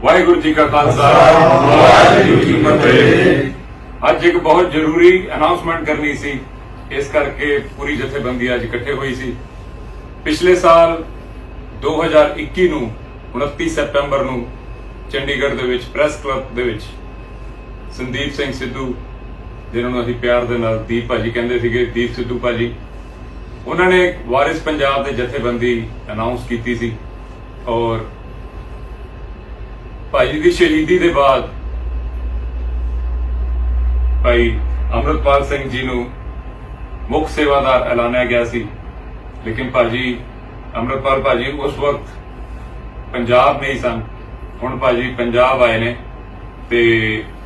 वाहिगुरू जी का खालसा वाहिगुरू जी की फतेह। अज एक बहुत जरूरी अनाउंसमेंट करनी सी, इस करके पूरी जथेबंदी अज इकट्ठे हुई सी। पिछले साल 2021 ਨੂੰ 29 ਸਤੰਬਰ ਨੂੰ ਚੰਡੀਗੜ੍ਹ ਦੇ ਵਿੱਚ ਪ੍ਰੈਸ ਕਲੱਬ ਦੇ ਵਿੱਚ ਸੰਦੀਪ ਸਿੰਘ ਸਿੱਧੂ, ਜਿਨ੍ਹਾਂ ਨੂੰ ਅਸੀਂ ਪਿਆਰ ਦੇ ਨਾਲ ਦੀਪ ਭਾਜੀ ਕਹਿੰਦੇ ਸੀਗੇ, ਦੀਪ ਸਿੱਧੂ ਭਾਜੀ, ਉਹਨਾਂ ਨੇ ਵਾਰਿਸ ਪੰਜਾਬ ਦੇ ਜਥੇਬੰਦੀ ਅਨਾਉਂਸ ਕੀਤੀ ਸੀ। ਔਰ ਭਾਜੀ ਦੀ ਸ਼ਹੀਦੀ ਦੇ ਬਾਅਦ ਭਾਈ ਅੰਮ੍ਰਿਤਪਾਲ ਸਿੰਘ ਜੀ ਨੂੰ ਮੁੱਖ ਸੇਵਾਦਾਰ ਐਲਾਨਿਆ ਗਿਆ ਸੀ। ਲੇਕਿਨ ਭਾਜੀ ਅੰਮ੍ਰਿਤਪਾਲ ਭਾਜੀ ਉਸ ਵਕਤ ਪੰਜਾਬ ਨਹੀਂ ਸਨ। ਹੁਣ ਭਾਜੀ ਪੰਜਾਬ ਆਏ ਨੇ ਤੇ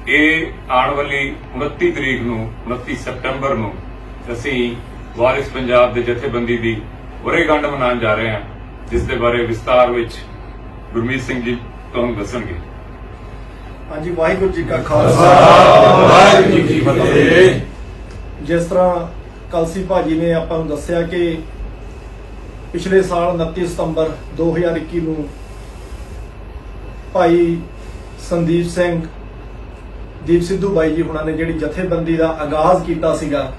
ਇਹ ਆਉਣ ਵਾਲੀ 29 ਤਰੀਕ ਨੂੰ 29 ਸਤੰਬਰ ਨੂੰ ਅਸੀਂ ਵਾਰਿਸ ਪੰਜਾਬ ਦੇ ਜਥੇਬੰਦੀ ਦੀ ਵਰ੍ਹੇਗੰਢ ਮਨਾਉਣ ਜਾ ਰਹੇ ਹਾਂ, ਜਿਸ ਦੇ ਬਾਰੇ ਵਿਸਤਾਰ ਵਿੱਚ ਗੁਰਮੀਤ ਸਿੰਘ ਜੀ ਤੁਹਾਨੂੰ ਦੱਸਣਗੇ। ਹਾਂਜੀ, ਵਾਹਿਗੁਰੂ ਜੀ ਕਾ ਖਾਲਸਾ ਵਾਹਿਗੁਰੂ ਜੀ ਕੀ ਫਤਿਹ। ਜਿਸ ਤਰ੍ਹਾਂ ਕਲਸੀ ਭਾਜੀ ਨੇ ਆਪਾਂ ਨੂੰ ਦੱਸਿਆ ਕਿ ਪਿਛਲੇ ਸਾਲ 29 ਸਤੰਬਰ 2021 ਨੂੰ ਭਾਈ ਸੰਦੀਪ ਸਿੰਘ, ਦੀਪ ਸਿੱਧੂ ਬਾਈ ਜੀ ਹੁਣਾਂ ਨੇ ਜਿਹੜੀ ਜਥੇਬੰਦੀ ਦਾ ਆਗਾਜ਼ ਕੀਤਾ ਸੀਗਾ,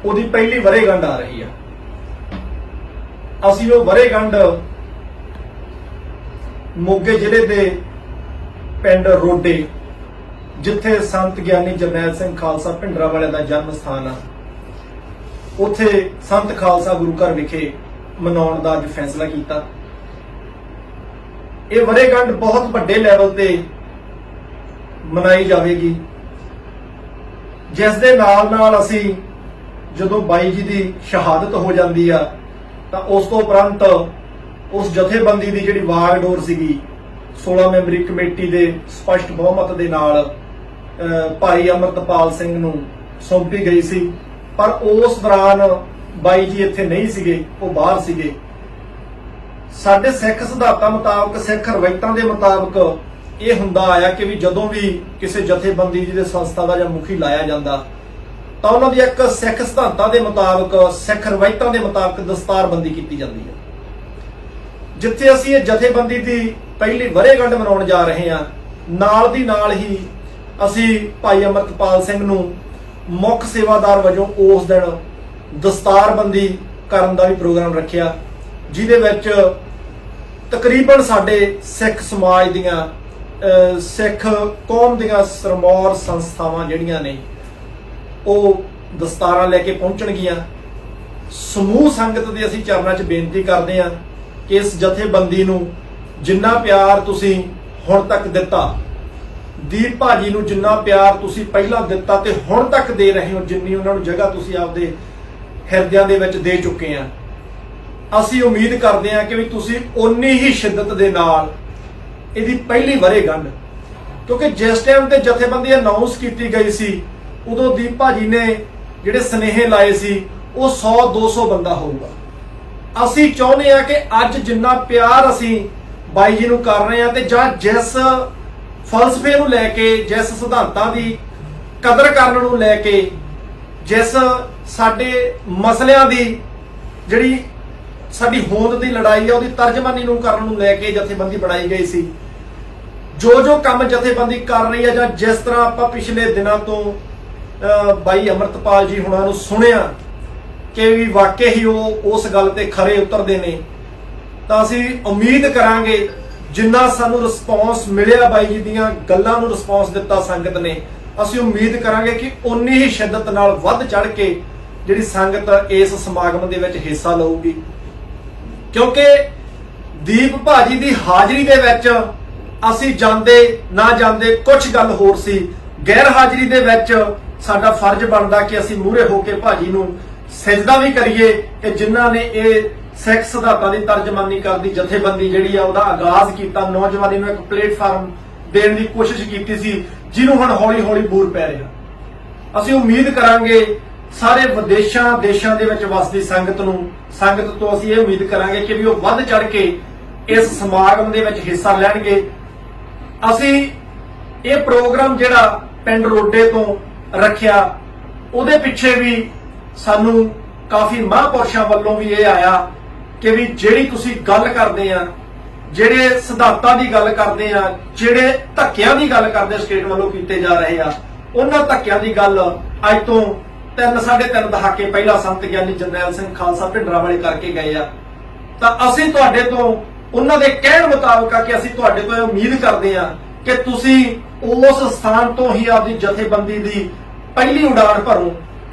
ਉਹਦੀ ਪਹਿਲੀ ਵਰ੍ਹੇਗੰਢ ਆ ਰਹੀ ਆ। ਅਸੀਂ ਉਹ ਵਰ੍ਹੇਗੰਢ ਮੋਗੇ ਜ਼ਿਲ੍ਹੇ ਦੇ ਪਿੰਡ ਰੋਡੇ, ਜਿੱਥੇ ਸੰਤ ਗਿਆਨੀ ਜਰਨੈਲ ਸਿੰਘ ਖਾਲਸਾ ਭਿੰਡਰਾਂ ਵਾਲਿਆਂ ਦਾ ਜਨਮ ਸਥਾਨ ਆ, ਉੱਥੇ ਸੰਤ ਖਾਲਸਾ ਗੁਰੂ ਘਰ ਵਿਖੇ ਮਨਾਉਣ ਦਾ ਅੱਜ ਫੈਸਲਾ ਕੀਤਾ। ਇਹ ਵਰ੍ਹੇਗੰਢ ਬਹੁਤ ਵੱਡੇ ਲੈਵਲ ਤੇ ਮਨਾਈ ਜਾਵੇਗੀ, ਜਿਸ ਦੇ ਨਾਲ ਨਾਲ ਅਸੀਂ ਜਦੋਂ ਬਾਈ ਜੀ ਦੀ ਸ਼ਹਾਦਤ ਹੋ ਜਾਂਦੀ ਆ ਤਾਂ ਉਸ ਤੋਂ ਉਪਰੰਤ ਉਸ ਜਥੇਬੰਦੀ ਦੀ ਜਿਹੜੀ ਵਾਗਡੋਰ ਸੀਗੀ 16 ਮੈਂਬਰੀ ਕਮੇਟੀ ਦੇ ਸਪਸ਼ਟ ਬਹੁਮਤ ਦੇ ਨਾਲ ਭਾਈ ਅੰਮ੍ਰਿਤਪਾਲ ਸਿੰਘ ਨੂੰ ਸੌਂਪੀ ਗਈ ਸੀ। ਪਰ ਉਸ ਦੌਰਾਨ ਬਾਈ ਜੀ ਇੱਥੇ ਨਹੀਂ ਸੀਗੇ, ਉਹ ਬਾਹਰ ਸੀਗੇ। ਸਾਡੇ ਸਿੱਖ ਸਿਧਾਂਤਾਂ ਮੁਤਾਬਕ, ਸਿੱਖ ਰਵਾਇਤਾਂ ਦੇ ਮੁਤਾਬਕ ਇਹ ਹੁੰਦਾ ਆਇਆ ਕਿ ਵੀ ਜਦੋਂ ਵੀ ਕਿਸੇ ਜਥੇਬੰਦੀ ਦੇ ਸੰਸਥਾ ਦਾ ਜਾਂ ਮੁਖੀ ਲਾਇਆ ਜਾਂਦਾ ਤਾਂ ਉਹਨਾਂ ਦੀ ਇੱਕ ਸਿੱਖ ਸਿਧਾਂਤਾਂ ਦੇ ਮੁਤਾਬਕ, ਸਿੱਖ ਰਵਾਇਤਾਂ ਦੇ ਮੁਤਾਬਕ ਦਸਤਾਰਬੰਦੀ ਕੀਤੀ ਜਾਂਦੀ ਹੈ। ਜਿੱਥੇ ਅਸੀਂ ਇਹ ਜਥੇਬੰਦੀ ਦੀ ਪਹਿਲੀ ਵਰ੍ਹੇਗੰਢ ਮਨਾਉਣ ਜਾ ਰਹੇ ਹਾਂ, ਨਾਲ ਦੀ ਨਾਲ ਹੀ ਅਸੀਂ ਭਾਈ ਅੰਮ੍ਰਿਤਪਾਲ ਸਿੰਘ ਨੂੰ ਮੁੱਖ ਸੇਵਾਦਾਰ ਵਜੋਂ ਉਸ ਦਿਨ ਦਸਤਾਰਬੰਦੀ ਕਰਨ ਦਾ ਵੀ ਪ੍ਰੋਗਰਾਮ ਰੱਖਿਆ, ਜਿਹਦੇ ਵਿੱਚ ਤਕਰੀਬਨ ਸਾਡੇ ਸਿੱਖ ਸਮਾਜ ਦੀਆਂ, ਸਿੱਖ ਕੌਮ ਦੀਆਂ ਸਰਮੌਰ ਸੰਸਥਾਵਾਂ ਜਿਹੜੀਆਂ ਨੇ ਉਹ ਦਸਤਾਰਾਂ ਲੈ ਕੇ ਪਹੁੰਚਣਗੀਆਂ। ਸਮੂਹ ਸੰਗਤ ਦੇ ਅਸੀਂ ਚਰਨਾਂ 'ਚ ਬੇਨਤੀ ਕਰਦੇ ਹਾਂ ਕਿ ਇਸ ਜਥੇਬੰਦੀ ਨੂੰ ਜਿੰਨਾ ਪਿਆਰ ਤੁਸੀਂ ਹੁਣ ਤੱਕ ਦਿੱਤਾ, ਦੀਪ ਭਾਜੀ ਨੂੰ ਜਿੰਨਾ ਪਿਆਰ ਤੁਸੀਂ ਪਹਿਲਾਂ ਦਿੱਤਾ ਤੇ ਹੁਣ ਤੱਕ ਦੇ ਰਹੇ ਹੋ, ਜਿੰਨੀ ਉਹਨਾਂ ਨੂੰ ਜਗ੍ਹਾ ਤੁਸੀਂ ਆਪਦੇ ਹਿਰਦਿਆਂ ਦੇ ਵਿੱਚ ਦੇ ਚੁੱਕੇ ਆ, ਅਸੀਂ ਉਮੀਦ ਕਰਦੇ ਹਾਂ ਕਿ ਵੀ ਤੁਸੀਂ ਓਨੀ ਹੀ ਸ਼ਿੱਦਤ ਦੇ ਨਾਲ ਇਹਦੀ ਪਹਿਲੀ ਵਰ੍ਹੇਗੰਢ, ਕਿਉਂਕਿ ਜਿਸ ਟਾਈਮ ਤੇ ਜਥੇਬੰਦੀ ਅਨਾਉਂਸ ਕੀਤੀ ਗਈ ਸੀ ਉਦੋਂ ਦੀਪ ਭਾਜੀ ਨੇ ਜਿਹੜੇ ਸੁਨੇਹੇ ਲਾਏ ਸੀ ਉਹ 100-200 ਬੰਦਾ ਹੋਊਗਾ। ਅਸੀਂ ਚਾਹੁੰਦੇ ਆ ਕਿ ਅੱਜ ਜਿੰਨਾ ਪਿਆਰ ਅਸੀਂ ਬਾਈ ਜੀ ਨੂੰ ਕਰ ਰਹੇ ਆ ਤੇ ਜਾਂ ਜਿਸ ਫਲਸਫੇ ਨੂੰ ਲੈ ਕੇ, ਜਿਸ ਸਿਧਾਂਤਾਂ ਦੀ ਕਦਰ ਕਰਨ ਨੂੰ ਲੈ ਕੇ, ਜਿਸ ਸਾਡੇ ਮਸਲਿਆਂ ਦੀ ਜਿਹੜੀ ਸਾਡੀ ਹੋਂਦ ਦੀ ਲੜਾਈ ਆ ਉਹਦੀ ਤਰਜਮਾਨੀ ਨੂੰ ਕਰਨ ਨੂੰ ਲੈ ਕੇ ਜਥੇਬੰਦੀ ਬਣਾਈ ਗਈ ਸੀ। ਜੋ ਕੰਮ ਜਥੇਬੰਦੀ ਕਰ ਰਹੀ ਆ ਜਾਂ ਜਿਸ ਤਰ੍ਹਾਂ ਆਪਾਂ ਪਿਛਲੇ ਦਿਨਾਂ ਤੋਂ ਬਾਈ ਅੰਮ੍ਰਿਤਪਾਲ ਜੀ ਹੁਣਾਂ ਨੂੰ ਸੁਣਿਆ ਕਿ ਵੀ ਵਾਕਈ ਹੀ ਉਹ ਉਸ ਗੱਲ ਤੇ ਖਰੇ ਉਤਰਦੇ ਨੇ, ਤਾਂ ਅਸੀਂ ਉਮੀਦ ਕਰਾਂਗੇ ਜਿੰਨਾ ਸਾਨੂੰ ਰਿਸਪੌਂਸ ਮਿਲਿਆ, ਬਾਈ ਜੀ ਦੀਆਂ ਗੱਲਾਂ ਨੂੰ ਰਿਸਪੌਂਸ ਦਿੱਤਾ ਸੰਗਤ ਨੇ, ਅਸੀਂ ਉਮੀਦ ਕਰਾਂਗੇ ਕਿ ਉਨੀ ਹੀ ਸ਼ਿੱਦਤ ਨਾਲ ਵੱਧ ਚੜ ਕੇ ਜਿਹੜੀ ਸੰਗਤ ਇਸ ਸਮਾਗਮ ਦੇ ਵਿੱਚ ਹਿੱਸਾ ਲਊਗੀ। ਕਿਉਂਕਿ ਦੀਪ ਭਾਜੀ ਦੀ ਹਾਜ਼ਰੀ ਦੇ ਵਿੱਚ ਅਸੀਂ ਜਾਂਦੇ ਨਾ ਜਾਂਦੇ ਕੁਝ ਗੱਲ ਹੋਰ ਸੀ, ਗੈਰ ਹਾਜ਼ਰੀ ਦੇ ਵਿੱਚ ਸਾਡਾ ਫਰਜ਼ ਬਣਦਾ ਕਿ ਅਸੀਂ ਮੂਹਰੇ ਹੋ ਕੇ ਭਾਜੀ ਨੂੰ ਸਜਦਾ ਵੀ ਕਰੀਏ ਕਿ ਜਿਨ੍ਹਾਂ ਨੇ ਇਹ ਸਿੱਖ ਸਿਧਾਂਤਾਂ ਦੀ ਤਰਜਮਾਨੀ ਕਰਦੀ ਜਥੇਬੰਦੀ ਜਿਹੜੀ ਆ ਉਹਦਾ ਆਗਾਜ਼ ਕੀਤਾ, ਨੌਜਵਾਨੀ ਨੂੰ ਇੱਕ ਪਲੇਟਫਾਰਮ ਦੇਣ ਦੀ ਕੋਸ਼ਿਸ਼ ਕੀਤੀ ਸੀ, ਜਿਹਨੂੰ ਹੁਣ ਹੌਲੀ ਹੌਲੀ ਬੂਰ ਪੈ ਰਿਹਾ। ਅਸੀਂ ਉਮੀਦ ਕਰਾਂਗੇ ਸਾਰੇ ਵਿਦੇਸ਼ਾਂ ਦੇਸ਼ਾਂ ਦੇ ਵਿੱਚ ਵਸਦੀ ਸੰਗਤ ਤੋਂ ਅਸੀਂ ਇਹ ਉਮੀਦ ਕਰਾਂਗੇ ਕਿ ਵੀ ਉਹ ਵੱਧ ਚੜ ਕੇ ਇਸ ਸਮਾਗਮ ਦੇ ਵਿੱਚ ਹਿੱਸਾ ਲੈਣਗੇ। ਅਸੀਂ ਇਹ ਪ੍ਰੋਗਰਾਮ ਜਿਹੜਾ ਪਿੰਡ ਰੋਡੇ ਤੋਂ ਰੱਖਿਆ, ਉਹਦੇ ਪਿੱਛੇ ਵੀ ਸਾਨੂੰ ਕਾਫੀ ਮਹਾਂਪੁਰਸ਼ਾਂ ਵੱਲੋਂ ਵੀ ਇਹ ਆਇਆ ਕਿ ਵੀ ਜਿਹੜੀ ਤੁਸੀਂ ਗੱਲ ਕਰਦੇ ਆ ਜਿਹੜੇ ਸਿਧਾਂਤਾਂ ਦੀ ਗੱਲ ਕਰਦੇ ਆ, ਜਿਹੜੇ ਧੱਕਿਆਂ ਦੀ ਗੱਲ ਕਰਦੇ ਸਟੇਟ ਵੱਲੋਂ ਕੀਤੇ ਜਾ ਰਹੇ ਆ, ਉਹਨਾਂ ਧੱਕਿਆਂ ਦੀ ਗੱਲ ਅੱਜ ਤੋਂ 3.5 ਦਹਾਕੇ ਪਹਿਲਾਂ ਸੰਤ ਗਿਆਨੀ ਜਰਨੈਲ ਸਿੰਘ ਖਾਲਸਾ ਭਿੰਡਰਾਂਵਾਲੇ ਕਰਕੇ ਗਏ ਆ। ਤਾਂ ਅਸੀਂ ਤੁਹਾਡੇ ਤੋਂ ਉਹਨਾਂ ਦੇ ਕਹਿਣ ਮੁਤਾਬਕ ਆ ਕਿ ਅਸੀਂ ਤੁਹਾਡੇ ਤੋਂ ਇਹ ਉਮੀਦ ਕਰਦੇ ਆ ਕਿ ਤੁਸੀਂ ਉਸ ਸਥਾਨ ਤੋਂ ਹੀ ਆਪਦੀ ਜਥੇਬੰਦੀ ਦੀ ਪਹਿਲੀ ਉਡਾਨ ਭਰੋ।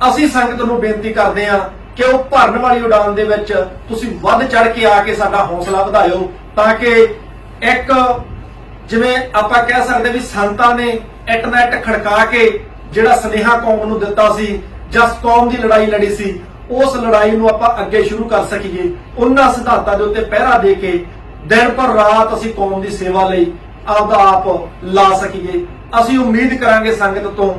ਅਸੀਂ ਸੰਗਤ ਨੂੰ ਬੇਨਤੀ ਕਰਦੇ ਆ ਕਿ ਉਹ ਭਰਨ ਵਾਲੀ ਉਡਾਨ ਦੇ ਵਿੱਚ ਤੁਸੀਂ ਵੱਧ ਚੜ ਕੇ ਆ ਕੇ ਸਾਡਾ ਹੌਸਲਾ ਵਧਾਇਓ, ਤਾਂ ਕਿ ਇੱਕ ਜਿਵੇਂ ਆਪਾਂ ਕਹਿ ਸਕਦੇ ਵੀ ਸੰਤਾਂ ਨੇ ਇੰਟਰਨੈਟ ਖੜਕਾ ਕੇ ਜਿਹੜਾ ਸੁਨੇਹਾ ਕੌਮ ਨੂੰ ਦਿੱਤਾ ਸੀ, ਜਸ ਕੌਮ ਦੀ ਲੜਾਈ ਲੜੀ ਸੀ, ਉਸ ਲੜਾਈ ਨੂੰ ਆਪਾਂ ਅੱਗੇ ਸ਼ੁਰੂ ਕਰ ਸਕੀਏ। ਉਹਨਾਂ ਸਿਧਾਂਤਾਂ ਦੇ ਉੱਤੇ ਪਹਿਰਾ ਦੇ ਕੇ ਦਿਨ ਪਰ ਰਾਤ ਅਸੀਂ ਕੌਮ ਦੀ ਸੇਵਾ ਲਈ ਆਪਦਾ ਆਪ ਲਾ ਸਕੀਏ। ਅਸੀਂ ਉਮੀਦ ਕਰਾਂਗੇ ਸੰਗਤ ਤੋਂ,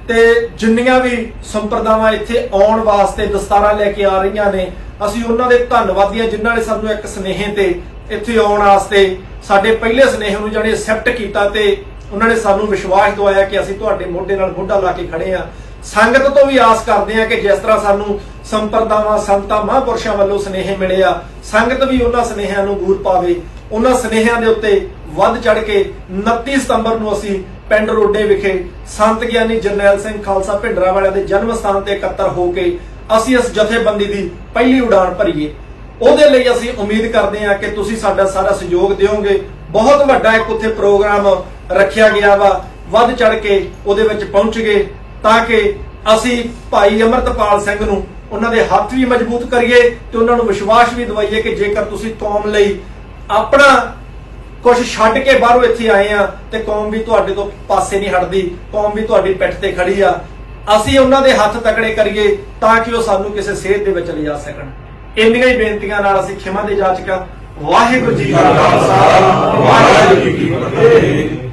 ਤੇ ਜਿੰਨੀਆਂ ਵੀ ਸੰਪਰਦਾਵਾਂ ਇੱਥੇ ਆਉਣ ਵਾਸਤੇ ਦਸਤਾਰਾਂ ਲੈ ਕੇ ਆ ਰਹੀਆਂ ਨੇ, ਅਸੀਂ ਉਹਨਾਂ ਦੇ ਧੰਨਵਾਦੀ ਹਾਂ ਜਿਨ੍ਹਾਂ ਨੇ ਸਾਨੂੰ ਇੱਕ ਸੁਨੇਹੇ ਤੇ ਇੱਥੇ ਆਉਣ ਵਾਸਤੇ ਸਾਡੇ ਪਹਿਲੇ ਸੁਨੇਹੇ ਨੂੰ ਜਿਹੜੇ ਐਕਸੈਪਟ ਕੀਤਾ ਤੇ ਉਹਨਾਂ ਨੇ ਸਾਨੂੰ ਵਿਸ਼ਵਾਸ ਦਿਵਾਇਆ ਕਿ ਅਸੀਂ ਤੁਹਾਡੇ ਮੋਢੇ ਨਾਲ ਮੋਢਾ ਲਾ ਕੇ ਖੜੇ ਆ। ਸੰਗਤ ਤੋਂ ਵੀ ਆਸ ਕਰਦੇ ਆ ਕਿ ਜਿਸ ਤਰ੍ਹਾਂ ਸਾਨੂੰ ਸੰਪਰਦਾਵਾਂ ਸੰਤਾਂ ਮਹਾਂਪੁਰਸ਼ਾਂ ਵੱਲੋਂ ਸੁਨੇਹੇ ਮਿਲੇ ਆ, ਸੰਗਤ ਵੀ ਉਹਨਾਂ ਸੁਨੇਹਿਆਂ ਨੂੰ ਗੂਰ ਪਾਵੇ। ਉਹਨਾਂ ਸੁਨੇਹਿਆਂ ਦੇ ਉੱਤੇ ਵੱਧ ਚੜ ਕੇ 29 ਸਤੰਬਰ ਨੂੰ ਅਸੀਂ ਪਿੰਡ ਰੋਡੇ ਵਿਖੇ ਸੰਤ ਗਿਆਨੀ ਜਰਨੈਲ ਸਿੰਘ ਖਾਲਸਾ ਭਿੰਡਰਾਂਵਾਲੇ ਦੇ ਜਨਮ ਸਥਾਨ ਤੇ ਇਕੱਤਰ ਹੋ ਕੇ ਅਸੀਂ ਇਸ ਜਥੇਬੰਦੀ ਦੀ ਪਹਿਲੀ ਉਡਾਨ ਭਰੀਏ। ਉਹਦੇ ਲਈ ਅਸੀਂ ਉਮੀਦ ਕਰਦੇ ਹਾਂ ਕਿ ਤੁਸੀਂ ਸਾਡਾ ਸਾਰਾ ਸਹਿਯੋਗ ਦਿਓਗੇ। ਬਹੁਤ ਵੱਡਾ ਇੱਕ ਉੱਥੇ ਪ੍ਰੋਗਰਾਮ ਰੱਖਿਆ ਗਿਆ ਵਾ, ਵੱਧ ਚੜ ਕੇ ਉਹਦੇ ਵਿੱਚ ਪਹੁੰਚ ਗਏ ਤਾਂ ਕਿ ਅਸੀਂ ਭਾਈ ਅਮਰਤਪਾਲ ਸਿੰਘ ਨੂੰ ਉਹਨਾਂ ਦੇ ਹੱਥ ਵੀ ਮਜ਼ਬੂਤ ਕਰੀਏ ਤੇ ਉਹਨਾਂ ਨੂੰ ਵਿਸ਼ਵਾਸ ਵੀ ਦਿਵਾਈਏ ਕਿ ਜੇਕਰ ਤੁਸੀਂ ਕੌਮ ਲਈ ਆਪਣਾ ਕੁਝ ਛੱਡ ਕੇ ਬਾਹਰੋਂ ਇੱਥੇ ਆਏ ਆ ਤੇ ਕੌਮ ਵੀ ਤੁਹਾਡੇ ਤੋਂ ਪਾਸੇ ਨਹੀਂ ਹਟਦੀ, ਕੌਮ ਵੀ ਤੁਹਾਡੀ ਪਿੱਠ ਤੇ ਖੜੀ ਆ। ਅਸੀਂ ਉਹਨਾਂ ਦੇ ਹੱਥ ਤਕੜੇ ਕਰੀਏ ਤਾਂ ਕਿ ਉਹ ਸਾਨੂੰ ਕਿਸੇ ਸੇਧ ਦੇ ਵਿੱਚ ਲਿਜਾ ਸਕਣ। ਇੰਨੀਆਂ ਹੀ ਬੇਨਤੀਆਂ ਨਾਲ ਅਸੀਂ ਖਿਮਾ ਦੇ ਜਾਚਕਾਂ। ਵਾਹਿਗੁਰੂ ਜੀ ਕਾ ਖਾਲਸਾ, ਵਾਹਿਗੁਰੂ ਜੀ ਕੀ ਫਤਿਹ।